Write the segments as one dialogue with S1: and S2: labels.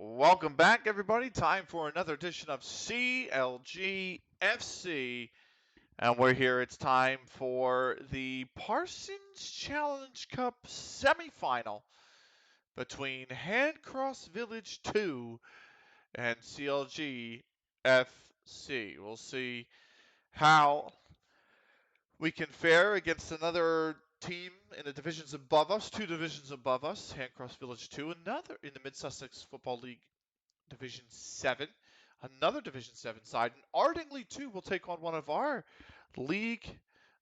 S1: Welcome back, everybody. Time for another edition of CLG FC. And we're here. It's time for the Parsons Challenge Cup semifinal between Handcross Village II and CLG FC. We'll see how we can fare against another team in the divisions above us, two divisions above us, Handcross Village II, another in the Mid-Sussex Football League Division 7, another Division 7 side. And Ardingly, too, will take on one of our league,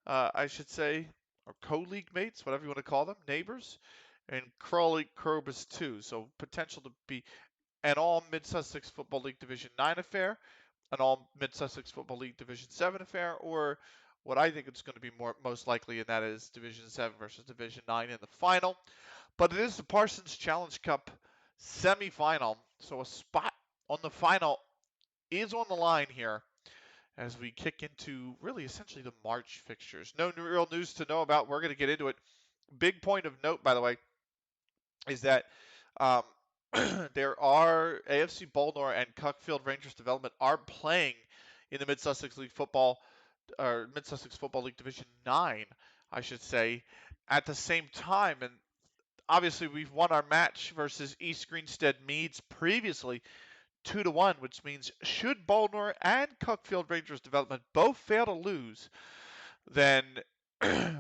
S1: I should say, or co-league mates, whatever you want to call them, neighbors, and Crawley Crobus, too. So potential to be an all Mid-Sussex Football League Division 9 affair, an all Mid-Sussex Football League Division 7 affair, or what I think it's going to be most likely, and that is Division 7 versus Division 9 in the final. But it is the Parsons Challenge Cup semifinal, so a spot on the final is on the line here as we kick into really essentially the March fixtures. No real news to know about. We're going to get into it. Big point of note, by the way, is that um, there are AFC Boulder and Cuckfield Rangers Development are playing in the Mid-Sussex League Football, or Mid-Sussex Football League Division 9, I should say, at the same time. And obviously, we've won our match versus East Greenstead Meads previously, 2-1, which means should Boulder and Cuckfield Rangers Development both fail to lose, then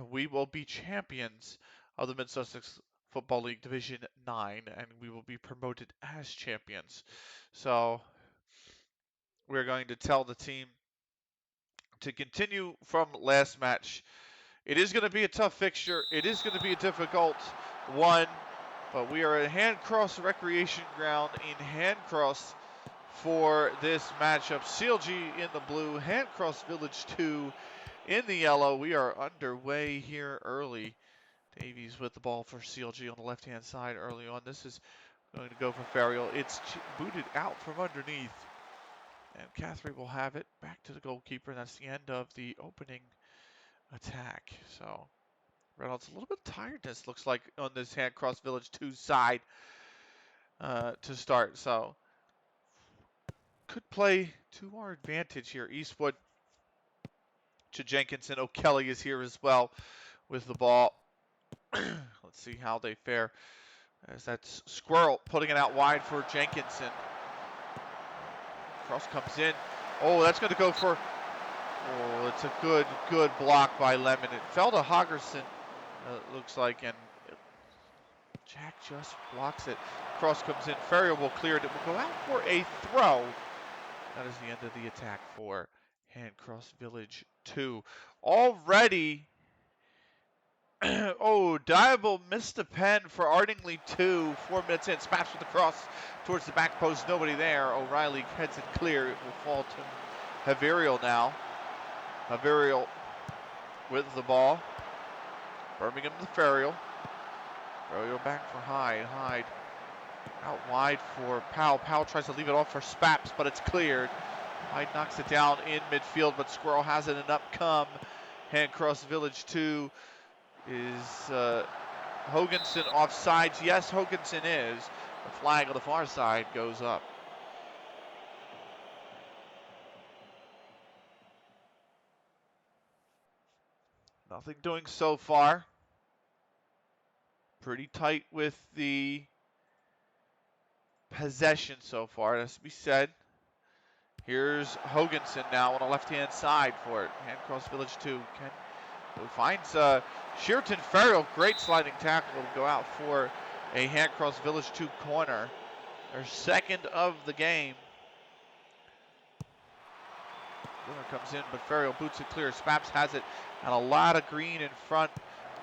S1: we will be champions of the Mid-Sussex Football League Division 9, and we will be promoted as champions. So we're going to tell the team to continue from last match. It is going to be a tough fixture. It is going to be a difficult one, but we are at Handcross Recreation Ground in Handcross for this matchup. CLG in the blue, Handcross Village 2 in the yellow. We are underway here early. Davies with the ball for CLG on the left-hand side early on. This is going to go for Ferriel. It's booted out from underneath. And Carthey will have it back to the goalkeeper. And that's the end of the opening attack. So Reynolds, a little bit of tiredness looks like on this Handcross Village 2 side to start. So could play to our advantage here. Eastwood to Jenkinson. O'Kelly is here as well with the ball. Let's see how they fare. As that's Squirrel putting it out wide for Jenkinson. Cross comes in. Oh, that's going to go for... Oh, it's a good block by Lemon. It fell to Hogerson, it looks like, and Jack just blocks it. Cross comes in. Ferrier will clear it. It will go out for a throw. That is the end of the attack for Handcross Village 2. Already, Diable missed a pen for Ardingly 2. 4 minutes in. SPAPS with the cross towards the back post. Nobody there. O'Reilly heads it clear. It will fall to Haverial now. Haverial with the ball. Birmingham to Ferriel. Ferriel back for Hyde. Hyde out wide for Powell. Powell tries to leave it off for SPAPS, but it's cleared. Hyde knocks it down in midfield, but Squirrel has it, and up come Handcross Village 2. Is Hoganson offsides? Yes, Hoganson is. The flag on the far side goes up. Nothing doing so far. Pretty tight with the possession so far, it has to be said. Here's Hoganson now on the left-hand side for it. Handcross Village 2 finds Sheerton Ferriel. Great sliding tackle. Will go out for a Handcross Village 2 corner. Their second of the game. Corner comes in, but Ferriel boots it clear. SPAPS has it, and a lot of green in front.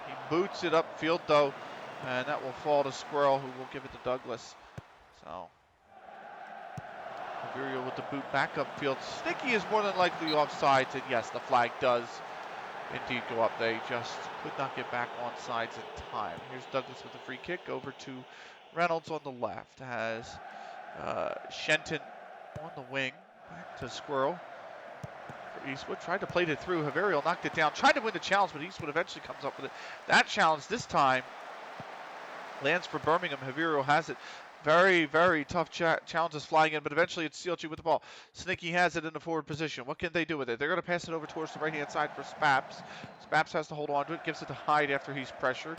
S1: He boots it upfield, though, and that will fall to Squirrel, who will give it to Douglas. So, Haverial with the boot back upfield. Sticky is more than likely offsides, and yes, the flag does indeed go up. They just could not get back on sides in time. Here's Douglas with the free kick over to Reynolds on the left. Has Shenton on the wing. Back to Squirrel. For Eastwood. Tried to play it through. Haverial knocked it down. Tried to win the challenge, but Eastwood eventually comes up with it. That challenge this time lands for Birmingham. Haverial has it Very, very tough challenges flying in, but eventually it's CLG with the ball. Sneaky has it in the forward position. What can they do with it? They're going to pass it over towards the right-hand side for SPAPS. SPAPS has to hold on to it, gives it to Hyde after he's pressured.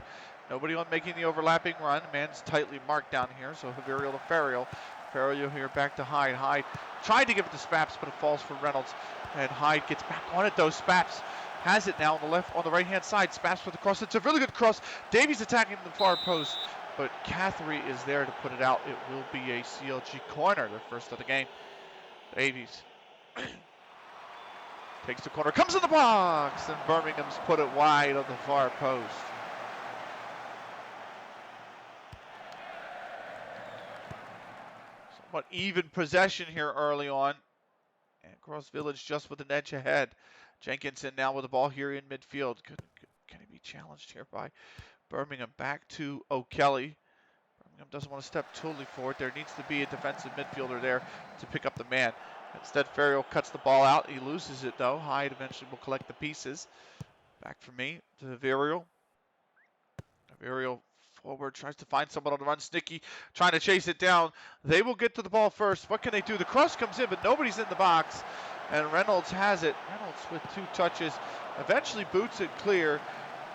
S1: Nobody on making the overlapping run. Man's tightly marked down here, so Haverial to Ferrial. Ferrial here back to Hyde. Hyde tried to give it to SPAPS, but it falls for Reynolds. And Hyde gets back on it, though. SPAPS has it now on the right-hand side. SPAPS with the cross. It's a really good cross. Davies attacking the far post. But Carthey is there to put it out. It will be a CLG corner, the first of the game. Davies takes the corner, comes in the box, and Birmingham's put it wide on the far post. Somewhat even possession here early on. Handcross Village just with an edge ahead. Jenkinson now with the ball here in midfield. Can he be challenged here by Birmingham? Back to O'Kelly. Birmingham doesn't want to step totally forward. There needs to be a defensive midfielder there to pick up the man. Instead, Ferrial cuts the ball out. He loses it, though. Hyde eventually will collect the pieces. Back for me to Haverial. Haverial forward, tries to find someone on the run. Snicky trying to chase it down. They will get to the ball first. What can they do? The cross comes in, but nobody's in the box. And Reynolds has it. Reynolds with 2 touches. Eventually boots it clear.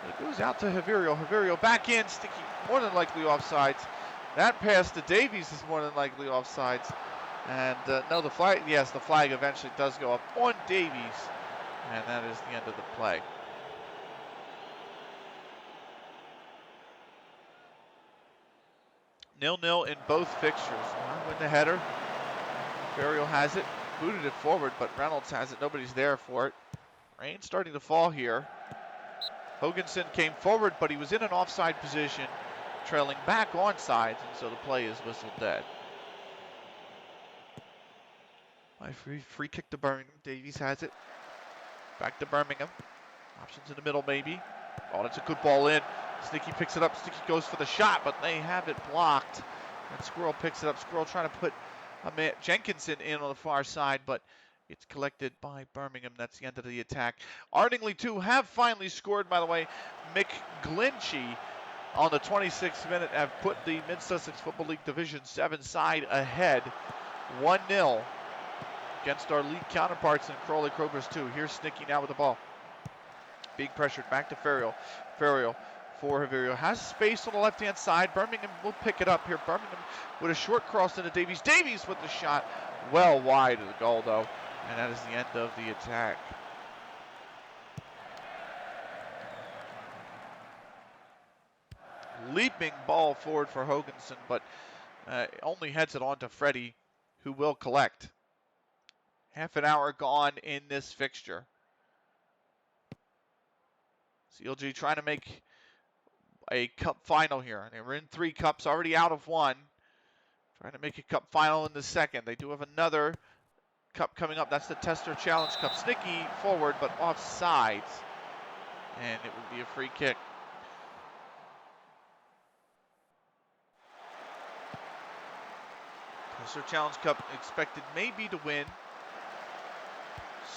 S1: It goes out to Haverial. Haverial back in. Sticky more than likely offsides. That pass to Davies is more than likely offsides. And no, the flag, yes, the flag eventually does go up on Davies. And that is the end of the play. Nil-nil in both fixtures. Win the header. Ferrial has it. Booted it forward, but Reynolds has it. Nobody's there for it. Rain starting to fall here. Hoganson came forward, but he was in an offside position, trailing back on sides, and so the play is whistled dead. My free kick to Birmingham. Davies has it. Back to Birmingham. Options in the middle, maybe. Oh, that's a good ball in. Sneaky picks it up. Sneaky goes for the shot, but they have it blocked. And Squirrel picks it up. Squirrel trying to put Jenkinson in on the far side, but it's collected by Birmingham. That's the end of the attack. Ardingly, too, have finally scored, by the way. McGlinchey on the 26th minute have put the Mid-Sussex Football League Division 7 side ahead 1-0 against our league counterparts in Crawley Crowbers 2. Here's Snicky now with the ball. Being pressured back to Ferrial. Ferrial for Haverial. Has space on the left-hand side. Birmingham will pick it up here. Birmingham with a short cross into Davies. Davies with the shot. Well wide of the goal, though. And that is the end of the attack. Leaping ball forward for Hoganson, but only heads it on to Freddie, who will collect. Half an hour gone in this fixture. CLG trying to make a cup final here. They were in 3 cups, already out of 1. Trying to make a cup final in the second. They do have another cup coming up. That's the Tester Challenge Cup. Snicky forward, but offsides. And it would be a free kick. Tester Challenge Cup expected maybe to win.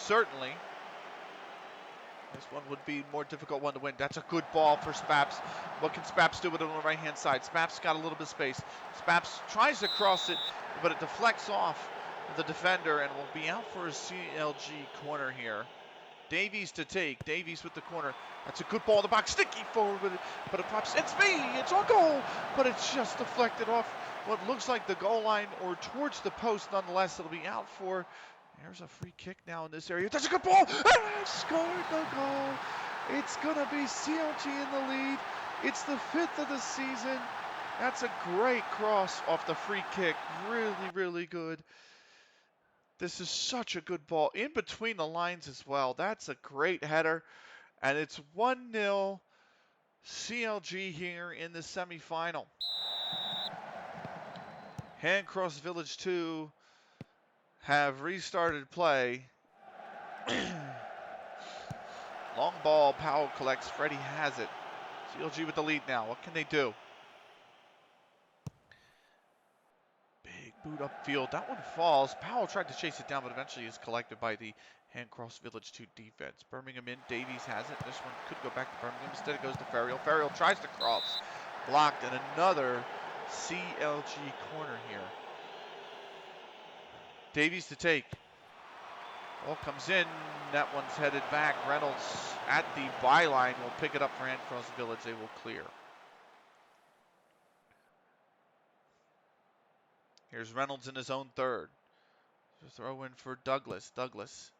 S1: Certainly. This one would be a more difficult one to win. That's a good ball for SPAPS. What can SPAPS do with it on the right-hand side? SPAPS got a little bit of space. SPAPS tries to cross it, but it deflects off the defender and will be out for a CLG corner here. Davies to take. Davies with the corner. That's a good ball in the box. Sticky forward with it, but it pops. It's me! It's on goal! But it's just deflected off what looks like the goal line or towards the post. Nonetheless, it'll be out for... There's a free kick now in this area. That's a good ball! And scored the goal! It's going to be CLG in the lead. It's the 5th of the season. That's a great cross off the free kick. Really, really good. This is such a good ball. In between the lines as well. That's a great header. And it's 1-0 CLG here in the semifinal. Handcross Village II have restarted play. Long ball, Powell collects, Freddie has it. CLG with the lead now, what can they do? Big boot upfield, that one falls. Powell tried to chase it down, but eventually is collected by the Handcross Village II defense. Birmingham in, Davies has it. This one could go back to Birmingham, instead it goes to Ferrial. Ferrial tries to cross, blocked, and another CLG corner here. Davies to take. Ball comes in. That one's headed back. Reynolds at the byline will pick it up for Handcross Village. They will clear. Here's Reynolds in his own third. Throw in for Douglas. Douglas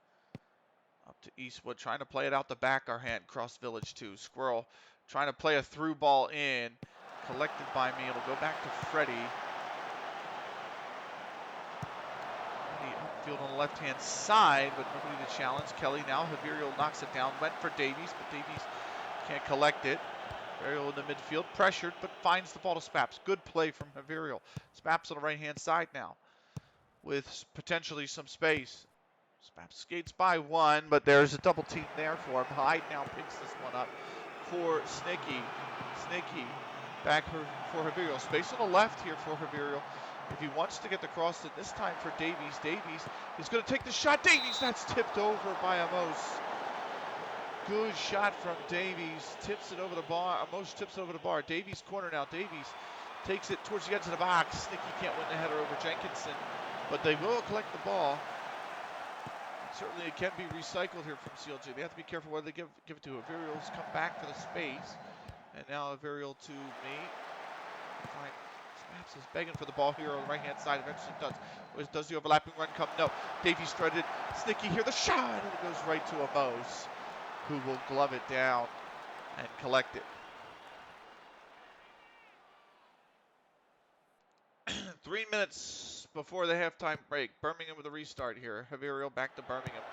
S1: up to Eastwood, trying to play it out the back. Our Handcross Village II. Squirrel trying to play a through ball in. Collected by me. It'll go back to Freddie. Upfield on the left-hand side, but nobody to challenge. Kelly now. Havirial knocks it down. Went for Davies, but Davies can't collect it. Havirial in the midfield, pressured, but finds the ball to SPAPS. Good play from Havirial. SPAPS on the right-hand side now, with potentially some space. SPAPS skates by one, but there's a double team there for him. Hyde now picks this one up for Snicky. Snicky back for Havirial. Space on the left here for Havirial. If he wants to get the cross in this time for Davies, Davies is going to take the shot. Davies, that's tipped over by Amos. Good shot from Davies. Tips it over the bar. Amos tips it over the bar. Davies corner now. Davies takes it towards the edge of the box. Snicky can't win the header over Jenkinson, but they will collect the ball. Certainly it can be recycled here from CLG. They have to be careful whether they give it to Averial's come back for the space. And now Averial to me. Fine. SPAPS is begging for the ball here on the right-hand side. Eventually does the overlapping run come? No. Davies threaded. Snicky here. The shot! And it goes right to Amos, who will glove it down and collect it. 3 minutes before the halftime break. Birmingham with a restart here. Havirial back to Birmingham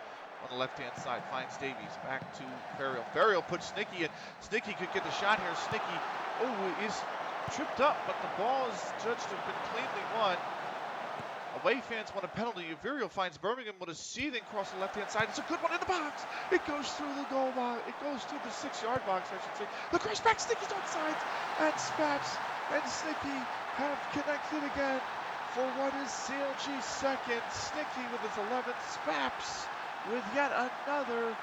S1: on the left-hand side. Finds Davies. Back to Ferriel. Ferriel puts Snicky in. Snicky could get the shot here. Snicky, is tripped up, but the ball is judged to have been cleanly won. Away fans want a penalty. Havirial finds Birmingham with a seething cross the left-hand side. It's a good one in the box. It goes through the goal box. It goes through the 6-yard box, I should say. The cross back. Snicky's on sides. And SPAPS and Snicky have connected again for what is CLG's second. Snicky with his 11th. SPAPS with yet another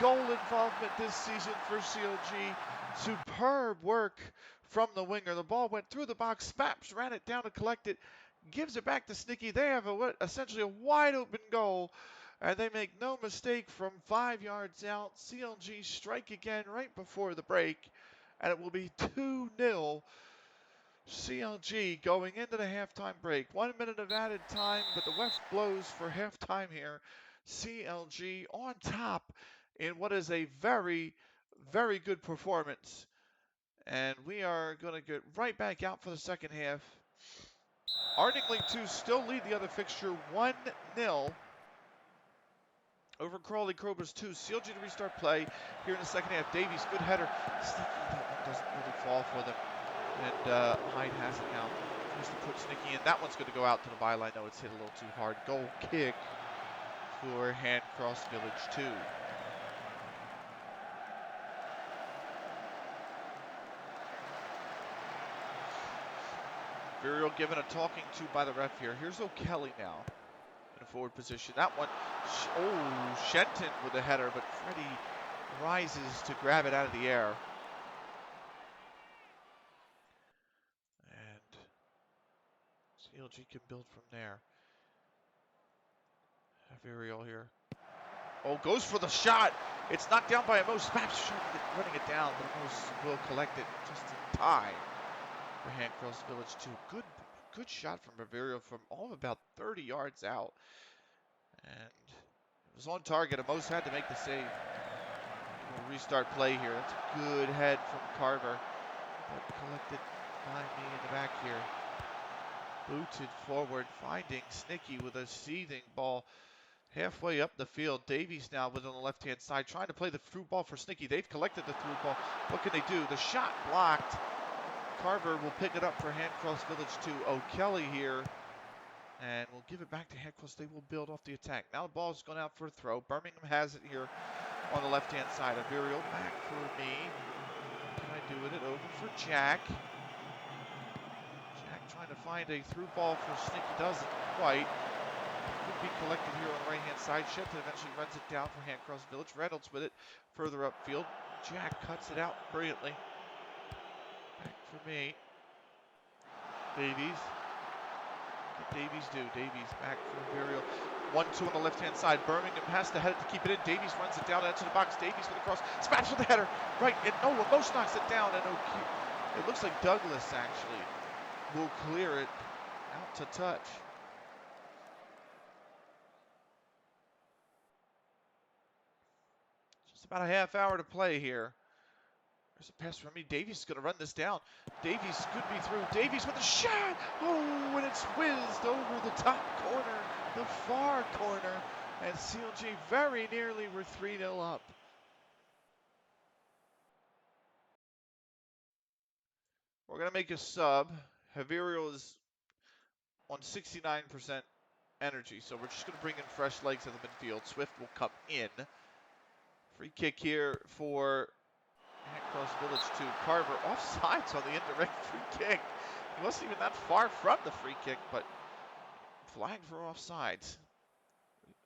S1: goal involvement this season for CLG. Superb work from the winger. The ball went through the box. SPAPS ran it down to collect it. Gives it back to Snicky. They have essentially a wide open goal, and they make no mistake from 5 yards out. CLG strike again right before the break, and it will be 2-0 CLG going into the halftime break. 1 minute of added time, but the ref blows for halftime here. CLG on top in what is a very, very good performance. And we are going to get right back out for the second half. Ardingly 2 still lead the other fixture 1-0 over Crawley Crowbers 2. CLG to restart play here in the second half. Davies, good header. Snicky, that one doesn't really fall for them. And Hyde has it now. Tries to put Snicky in. That one's going to go out to the byline. No, it's hit a little too hard. Goal kick for Handcross Village 2. Virial given a talking to by the ref here. Here's O'Kelly now in a forward position. That one, Shenton with a header, but Freddie rises to grab it out of the air. And CLG can build from there. Virial here. Oh, goes for the shot. It's knocked down by Amos. SPAPS running it down, but Amos will collect it just in time for Handcross Village 2. Good shot from Bavaria from all of about 30 yards out. And it was on target. Amos had to make the save. We'll restart play here. That's a good head from Carver. But collected by me in the back here. Booted forward, finding Snicky with a seething ball halfway up the field. Davies now with on the left-hand side, trying to play the through ball for Snicky. They've collected the through ball. What can they do? The shot blocked. Carver will pick it up for Handcross Village 2. O'Kelly here. And we'll give it back to Handcross. They will build off the attack. Now the ball's gone out for a throw. Birmingham has it here on the left-hand side. Averial back for me. What can I do with it? Over for Jack. Jack trying to find a through ball for Snicky. Doesn't quite. Could be collected here on the right-hand side. Shenton eventually runs it down for Handcross Village. Reynolds with it further upfield. Jack cuts it out brilliantly. Back for me. Davies. What did Davies do? Davies back for Imperial. 1-2 on the left-hand side. Birmingham has to head it to keep it in. Davies runs it down into the box. Davies with a cross. SPAPS with the header. Right, and Nola most knocks it down. And it looks like Douglas actually will clear it out to touch. Just about a half hour to play here. There's a pass from me. Davies is going to run this down. Davies could be through. Davies with a shot. Oh, and it's whizzed over the top corner, the far corner. And CLG very nearly were 3-0 up. We're going to make a sub. Javirio is on 69% energy, so we're just going to bring in fresh legs at the midfield. Swift will come in. Free kick here for Handcross Village II. Carver offsides on the indirect free kick. He wasn't even that far from the free kick, but flagged for offsides.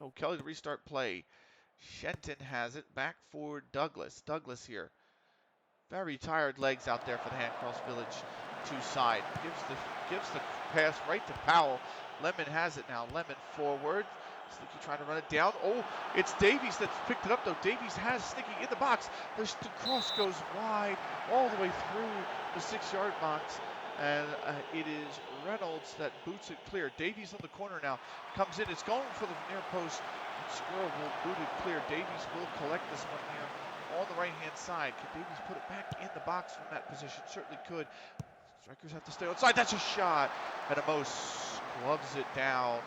S1: Oh, Kelly to restart play. Shenton has it. Back for Douglas. Douglas here. Very tired legs out there for the Handcross Village II side. Gives the pass right to Powell. Lemon has it now. Lemon forward. Snicky trying to run it down. Oh, it's Davies that's picked it up though. Davies has Snicky in the box. The cross goes wide all the way through the 6-yard box. And it is Reynolds that boots it clear. Davies on the corner now. Comes in. It's going for the near post. Squirrel will boot it clear. Davies will collect this one here on the right-hand side. Can Davies put it back in the box from that position? Certainly could. Strikers have to stay outside. That's a shot. And Amos gloves it down.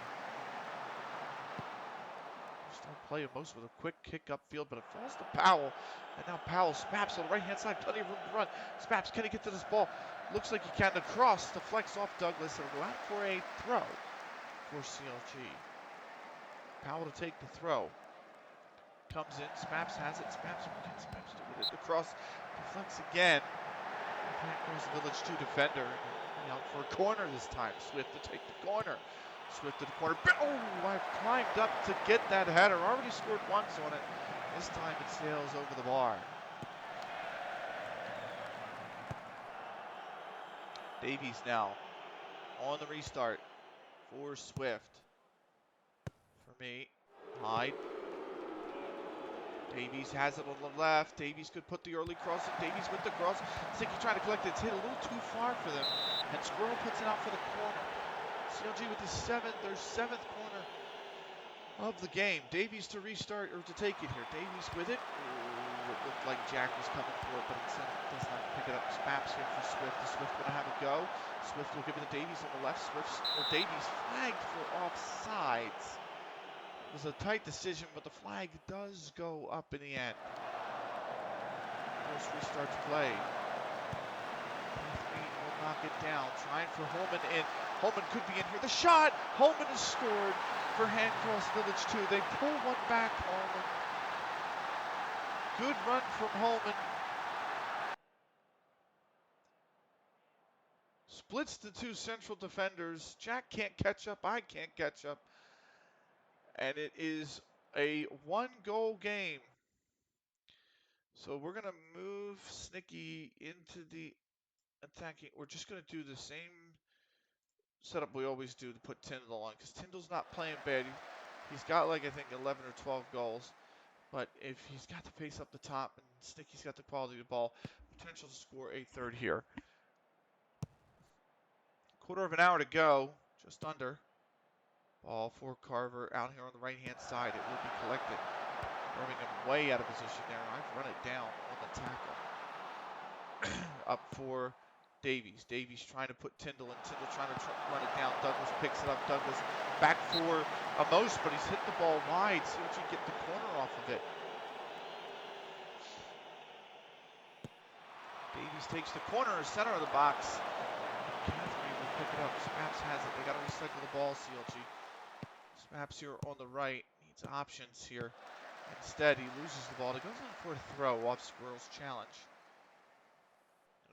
S1: Start play Amos with a quick kick upfield, but it falls to Powell. And now Powell, SPAPS on the right-hand side. Plenty of room to run. SPAPS, can he get to this ball? Looks like he can. The cross deflects off Douglas. It'll go out for a throw for CLG. Powell to take the throw. Comes in, SPAPS has it, SPAPS do with it. The cross deflects again. Handcross Village II defender. Out for a corner this time. Swift to take the corner. Swift to the corner. Oh, I've climbed up to get that header. Already scored once on it. This time it sails over the bar. Davies now on the restart for Swift. For me, Hyde. Davies has it on the left. Davies could put the early cross in. Davies with the cross. Sticky trying to collect it. It's hit a little too far for them. And Squirrel puts it out for the corner. CLG with their seventh corner of the game. Davies to restart or to take it here. Davies with it. Ooh, it looked like Jack was coming for it, but instead does not pick it up. SPAPS here for Swift. The Swift going to have a go. Swift will give it to Davies on the left. Davies flagged for offsides. It was a tight decision, but the flag does go up in the end. Force restarts play. Carthey will knock it down. Trying for Holman in. Holman could be in here. The shot! Holman has scored for Handcross Village II. They pull one back, Holman. Good run from Holman. Splits the two central defenders. Jack can't catch up. I can't catch up. And it is a one-goal game. So we're going to move Snicky into the attacking. We're just going to do the same setup we always do to put Tyndall on, because Tyndall's not playing bad. He's got like, I think, 11 or 12 goals. But if he's got the pace up the top and Snicky's got the quality of the ball, potential to score a third here. Quarter of an hour to go, just under. Ball for Carver out here on the right-hand side. It will be collected. Birmingham way out of position there. I've run it down on the tackle. Up for Davies. Davies trying to put Tyndall in. Tyndall trying to run it down. Douglas picks it up. Douglas back for Amos, but he's hit the ball wide. See if he can get the corner off of it. Davies takes the corner, center of the box. Carthey will pick it up. SPAPS has it. They got to recycle the ball, CLG. SPAPS here on the right. Needs options here. Instead, he loses the ball. It goes on for a throw off Squirrel's challenge.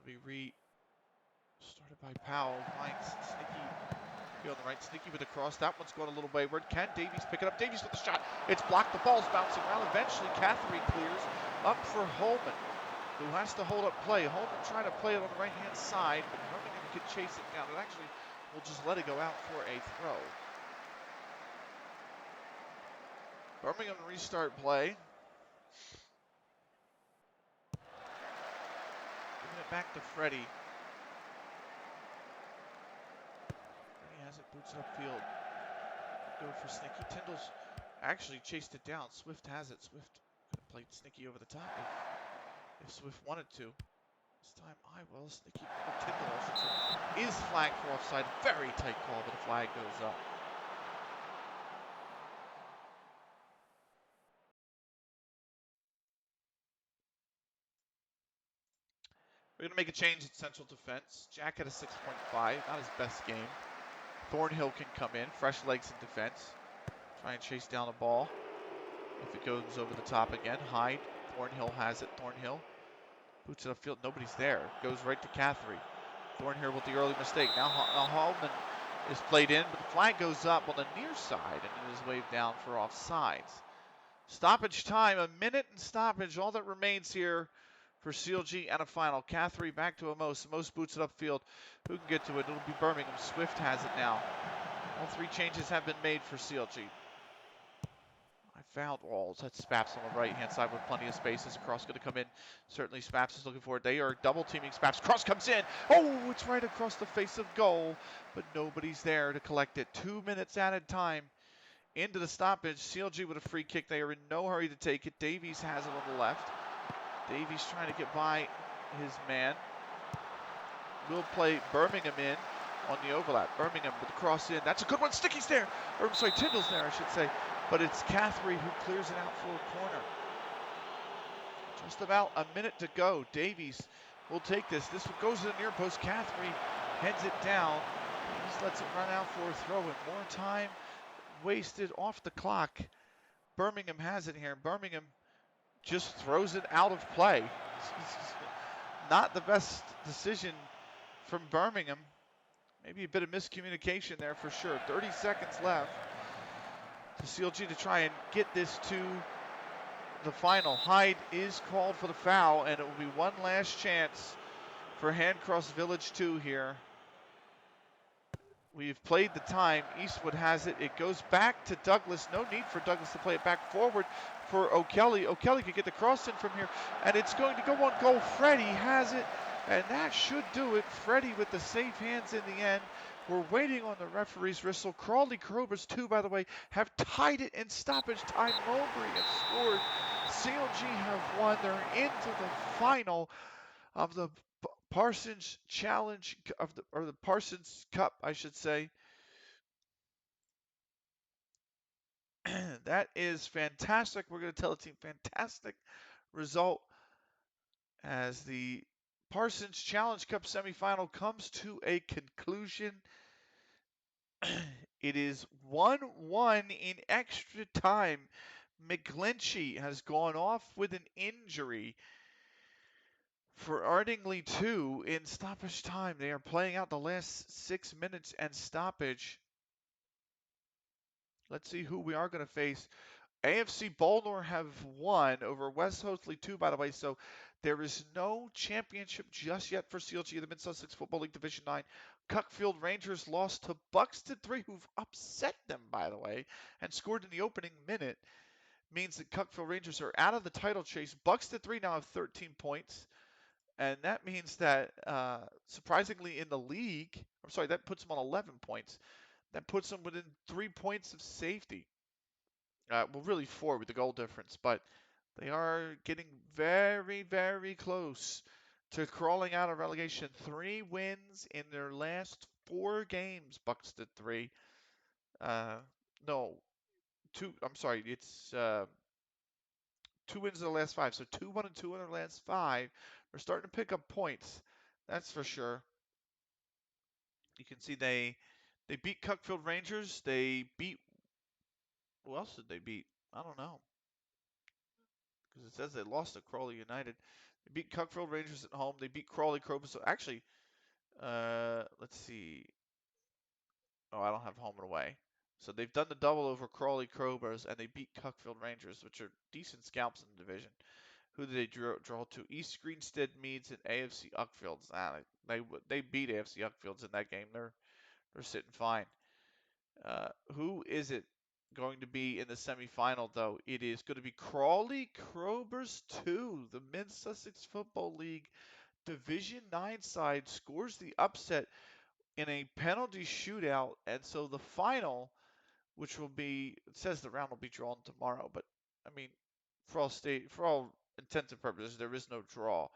S1: It'll be started by Powell. Finds Snicky on the right. Snicky with the cross. That one's going a little wayward. Can Davies pick it up? Davies with the shot. It's blocked. The ball's bouncing around. Eventually, Carthey clears up for Holman, who has to hold up play. Holman trying to play it on the right-hand side, but Birmingham could chase it down. It actually will just let it go out for a throw. Birmingham restart play. Giving it back to Freddie. Freddie has it, boots it upfield. Go for Sneaky. Tyndall's actually chased it down. Swift has it. Swift could have played Sneaky over the top if Swift wanted to. This time, Sneaky, Tyndall, I should say, is flagged for offside. Very tight call, but the flag goes up. We're going to make a change at central defense. Jack had a 6.5, not his best game. Thornhill can come in, fresh legs in defense. Try and chase down the ball. If it goes over the top again, Hyde. Thornhill has it. Thornhill boots it upfield. Nobody's there. Goes right to Carthey. Thornhill with the early mistake. Now Holman is played in, but the flag goes up on the near side, and it is waved down for offsides. Stoppage time, a minute and stoppage. All that remains here for CLG and a final. Carthey back to Amos. Amos boots it upfield. Who can get to it? It'll be Birmingham. Swift has it now. All three changes have been made for CLG. I found Walls. That's SPAPS on the right-hand side with plenty of spaces. Cross going to come in. Certainly SPAPS is looking for it. They are double-teaming SPAPS. Cross comes in. Oh, it's right across the face of goal, but nobody's there to collect it. 2 minutes added time into the stoppage. CLG with a free kick. They are in no hurry to take it. Davies has it on the left. Davies trying to get by his man. Will play Birmingham in on the overlap. Birmingham with the cross in. That's a good one. Sticky's there. Or, I'm sorry, Tyndall's there, I should say. But it's Carthey who clears it out for a corner. Just about a minute to go. Davies will take this. This goes to the near post. Carthey heads it down. Just lets it run out for a throw. And more time wasted off the clock. Birmingham has it here. Birmingham just throws it out of play. Not the best decision from Birmingham. Maybe a bit of miscommunication there for sure. 30 seconds left to CLG to try and get this to the final. Hyde is called for the foul, and it will be one last chance for Handcross Village II here. We've played the time. Eastwood has it. It goes back to Douglas. No need for Douglas to play it back forward for O'Kelly. O'Kelly could get the cross in from here, and it's going to go on goal. Freddie has it, and that should do it. Freddie with the safe hands in the end. We're waiting on the referee's whistle. Crawley Crowbers, too, by the way, have tied it in stoppage time. Mulberry has scored. CLG have won. They're into the final of the Parsons Challenge or the Parsons Cup, I should say. That is fantastic. We're going to tell the team fantastic result as the Parsons Challenge Cup semifinal comes to a conclusion. It is 1-1 in extra time. McGlinchey has gone off with an injury for Ardingly 2 in stoppage time. They are playing out the last 6 minutes and stoppage. Let's see who we are going to face. AFC Bolnor have won over West Hoathly 2, by the way, so there is no championship just yet for CLG of the Mid-Sussex Football League Division 9. Cuckfield Rangers lost to Buxton 3, who've upset them, by the way, and scored in the opening minute. Means that Cuckfield Rangers are out of the title chase. Buxton 3 now have 13 points. And that means that, surprisingly, in the league, that puts them on 11 points. That puts them within 3 points of safety. Well, really 4 with the goal difference, but they are getting very, very close to crawling out of relegation. 3 wins in their last 4 games, Buxton 3. No, 2, it's 2 wins in the last 5. So 2-1 and 2 in their last 5. They're starting to pick up points. That's for sure. You can see they beat Cuckfield Rangers. They beat, who else did they beat? I don't know. Because it says they lost to Crawley United. They beat Cuckfield Rangers at home. They beat Crawley Crowbers. So actually, let's see. Oh, I don't have home and away. So they've done the double over Crawley Crowbers, and they beat Cuckfield Rangers, which are decent scalps in the division. Who did they draw to? East Greenstead Meads and AFC Uckfields. They beat AFC Uckfields in that game. They're sitting fine. Who is it going to be in the semifinal, though? It is going to be Crawley Crowbers 2, the Men's Sussex Football League Division 9 side scores the upset in a penalty shootout, and so the final, which will be, it says the round will be drawn tomorrow, but I mean, for all intents and purposes, there is no draw.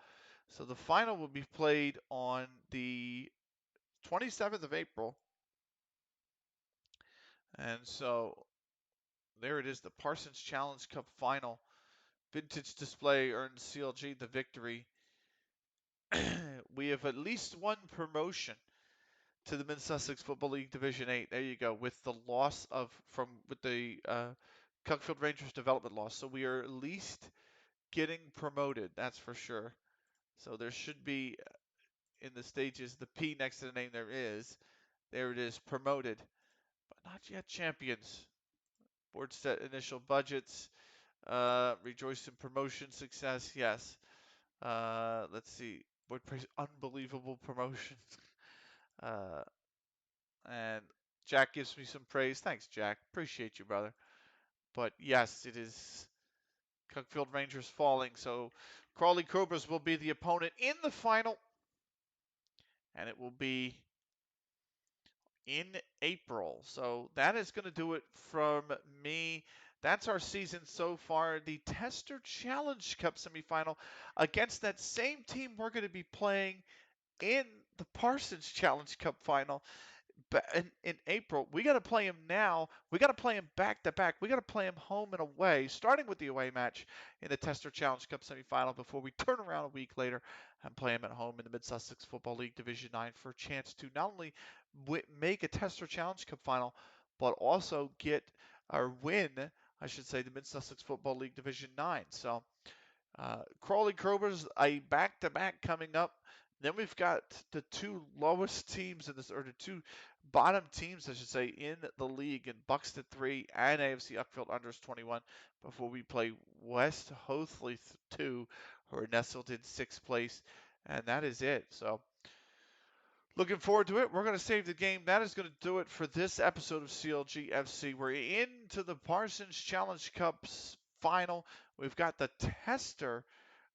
S1: So the final will be played on the 27th of April, and so there it is, the Parsons Challenge Cup final. Vintage Display earned CLG the victory. We have at least one promotion to the Men's Sussex Football League Division 8. There you go, with the loss with the Cuckfield Rangers development loss. So we are at least getting promoted, that's for sure. So there should be in the stages the P next to the name there is. There it is, promoted, but not yet champions. Board set initial budgets. Rejoice in promotion success, yes. Let's see. Board praise unbelievable promotion. And Jack gives me some praise. Thanks, Jack. Appreciate you, brother. But yes, it is Cuckfield Rangers falling. So Crawley Cobras will be the opponent in the final. And it will be in April. So that is going to do it from me. That's our season so far. The Tester Challenge Cup semifinal against that same team we're going to be playing in the Parsons Challenge Cup final. In April. We got to play him now. We got to play him back to back. We got to play him home and away, starting with the away match in the Tester Challenge Cup semifinal before we turn around a week later and play him at home in the Mid-Sussex Football League Division 9 for a chance to not only make a Tester Challenge Cup final, but also get or win, I should say, the Mid-Sussex Football League Division 9. So Crawley Crowbers, a back-to-back coming up. Then we've got the two lowest teams in this, or the two bottom teams, I should say, in the league in Buxton 3 and AFC Uckfield Unders 21 before we play West Hoathly 2, who are nestled in 6th place. And that is it. So looking forward to it. We're going to save the game. That is going to do it for this episode of CLG FC. We're into the Parsons Challenge Cup's final. We've got the Tester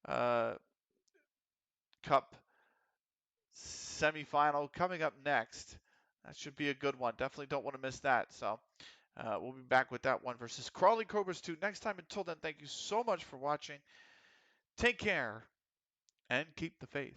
S1: Cup semifinal coming up next. That should be a good one. Definitely don't want to miss that. So we'll be back with that one versus Crawley Cobras 2 next time. Until then, thank you so much for watching. Take care and keep the faith.